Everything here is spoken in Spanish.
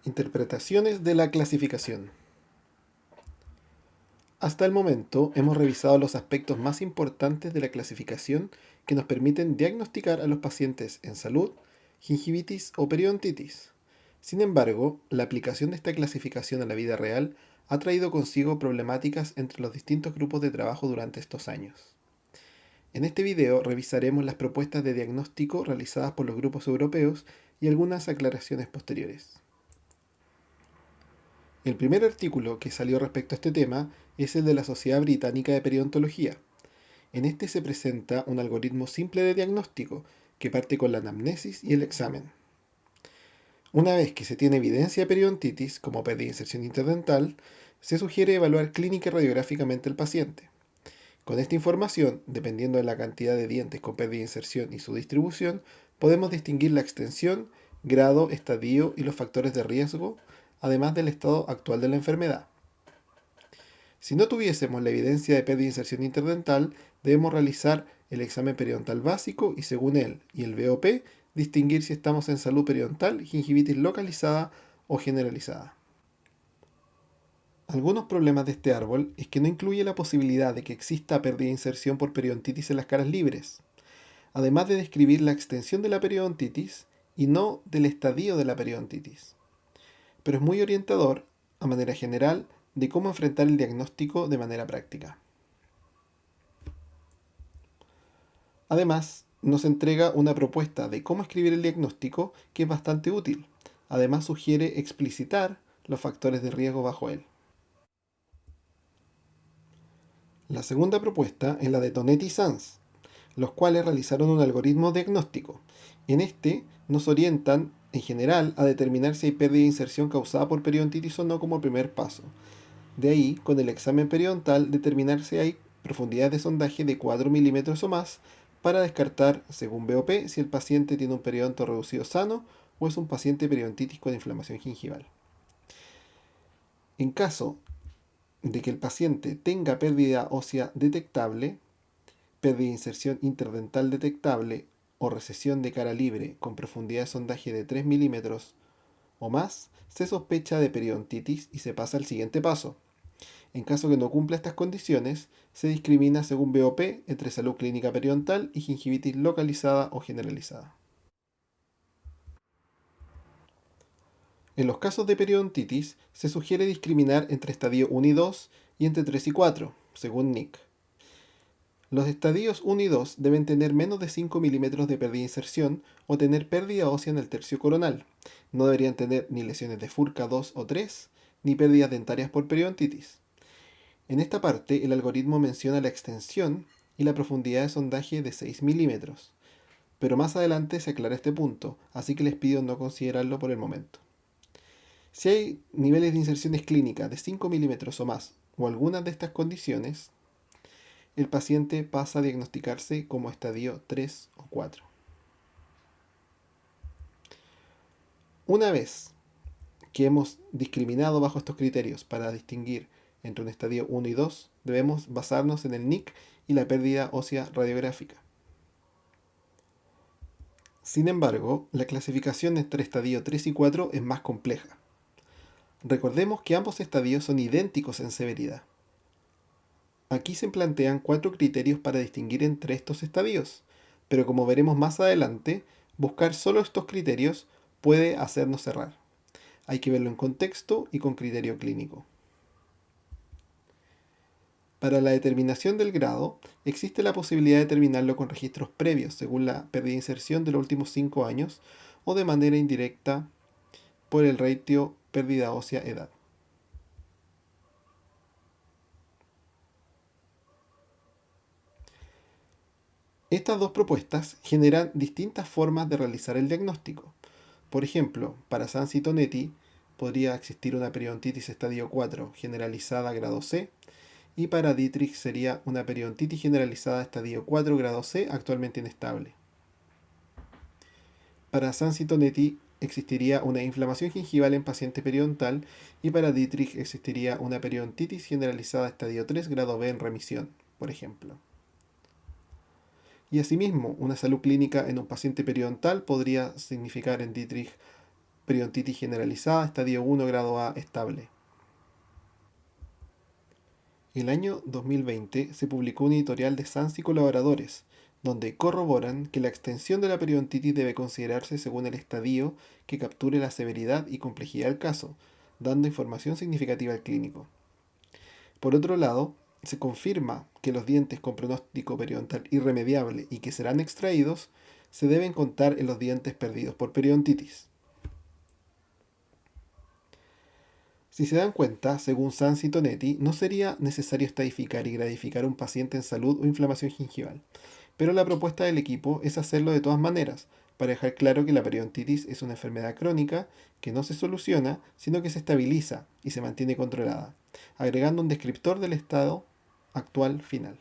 Interpretaciones de la clasificación. Hasta el momento hemos revisado los aspectos más importantes de la clasificación que nos permiten diagnosticar a los pacientes en salud, gingivitis o periodontitis. Sin embargo, la aplicación de esta clasificación a la vida real ha traído consigo problemáticas entre los distintos grupos de trabajo durante estos años. En este video revisaremos las propuestas de diagnóstico realizadas por los grupos europeos y algunas aclaraciones posteriores. El primer artículo que salió respecto a este tema es el de la Sociedad Británica de Periodontología. En este se presenta un algoritmo simple de diagnóstico que parte con la anamnesis y el examen. Una vez que se tiene evidencia de periodontitis, como pérdida de inserción interdental, se sugiere evaluar clínica y radiográficamente al paciente. Con esta información, dependiendo de la cantidad de dientes con pérdida de inserción y su distribución, podemos distinguir la extensión, grado, estadio y los factores de riesgo, además del estado actual de la enfermedad. Si no tuviésemos la evidencia de pérdida de inserción interdental, debemos realizar el examen periodontal básico y según él y el BOP, distinguir si estamos en salud periodontal, gingivitis localizada o generalizada. Algunos problemas de este árbol es que no incluye la posibilidad de que exista pérdida de inserción por periodontitis en las caras libres, además de describir la extensión de la periodontitis y no del estadio de la periodontitis. Pero es muy orientador, a manera general, de cómo enfrentar el diagnóstico de manera práctica. Además, nos entrega una propuesta de cómo escribir el diagnóstico que es bastante útil. Además, sugiere explicitar los factores de riesgo bajo él. La segunda propuesta es la de Tonetti y Sanz, los cuales realizaron un algoritmo diagnóstico. En este nos orientan, en general, a determinar si hay pérdida de inserción causada por periodontitis o no como primer paso. De ahí, con el examen periodontal, determinar si hay profundidad de sondaje de 4 milímetros o más para descartar, según BOP, si el paciente tiene un periodonto reducido sano o es un paciente periodontitis con inflamación gingival. En caso de que el paciente tenga pérdida ósea detectable, pérdida de inserción interdental detectable o recesión de cara libre con profundidad de sondaje de 3 milímetros o más, se sospecha de periodontitis y se pasa al siguiente paso. En caso que no cumpla estas condiciones, se discrimina según BOP entre salud clínica periodontal y gingivitis localizada o generalizada. En los casos de periodontitis, se sugiere discriminar entre estadio 1 y 2 y entre 3 y 4, según Nick. Los estadios 1 y 2 deben tener menos de 5 milímetros de pérdida de inserción o tener pérdida ósea en el tercio coronal. No deberían tener ni lesiones de Furca 2 o 3, ni pérdidas dentarias por periodontitis. En esta parte, el algoritmo menciona la extensión y la profundidad de sondaje de 6 milímetros, pero más adelante se aclara este punto, así que les pido no considerarlo por el momento. Si hay niveles de inserciones clínicas de 5 milímetros o más, o algunas de estas condiciones, el paciente pasa a diagnosticarse como estadio 3 o 4. Una vez que hemos discriminado bajo estos criterios para distinguir entre un estadio 1 y 2, debemos basarnos en el NIC y la pérdida ósea radiográfica. Sin embargo, la clasificación entre estadio 3 y 4 es más compleja. Recordemos que ambos estadios son idénticos en severidad. Aquí se plantean 4 criterios para distinguir entre estos estadios, pero como veremos más adelante, buscar solo estos criterios puede hacernos errar. Hay que verlo en contexto y con criterio clínico. Para la determinación del grado, existe la posibilidad de determinarlo con registros previos, según la pérdida de inserción de los últimos 5 años, o de manera indirecta por el ratio pérdida ósea-edad. Estas dos propuestas generan distintas formas de realizar el diagnóstico. Por ejemplo, para Sanz y Tonetti podría existir una periodontitis estadio 4 generalizada grado C, y para Dietrich sería una periodontitis generalizada estadio 4 grado C actualmente inestable. Para Sanz y Tonetti existiría una inflamación gingival en paciente periodontal y para Dietrich existiría una periodontitis generalizada estadio 3 grado B en remisión, por ejemplo. Y asimismo, una salud clínica en un paciente periodontal podría significar en Dietrich periodontitis generalizada, estadio 1, grado A, estable. El año 2020 se publicó un editorial de Sanz y colaboradores, donde corroboran que la extensión de la periodontitis debe considerarse según el estadio que capture la severidad y complejidad del caso, dando información significativa al clínico. Por otro lado, se confirma que los dientes con pronóstico periodontal irremediable y que serán extraídos se deben contar en los dientes perdidos por periodontitis. Si se dan cuenta, según Sanz y Tonetti, no sería necesario estadificar y gradificar a un paciente en salud o inflamación gingival, pero la propuesta del equipo es hacerlo de todas maneras, para dejar claro que la periodontitis es una enfermedad crónica que no se soluciona, sino que se estabiliza y se mantiene controlada, agregando un descriptor del estado actual final.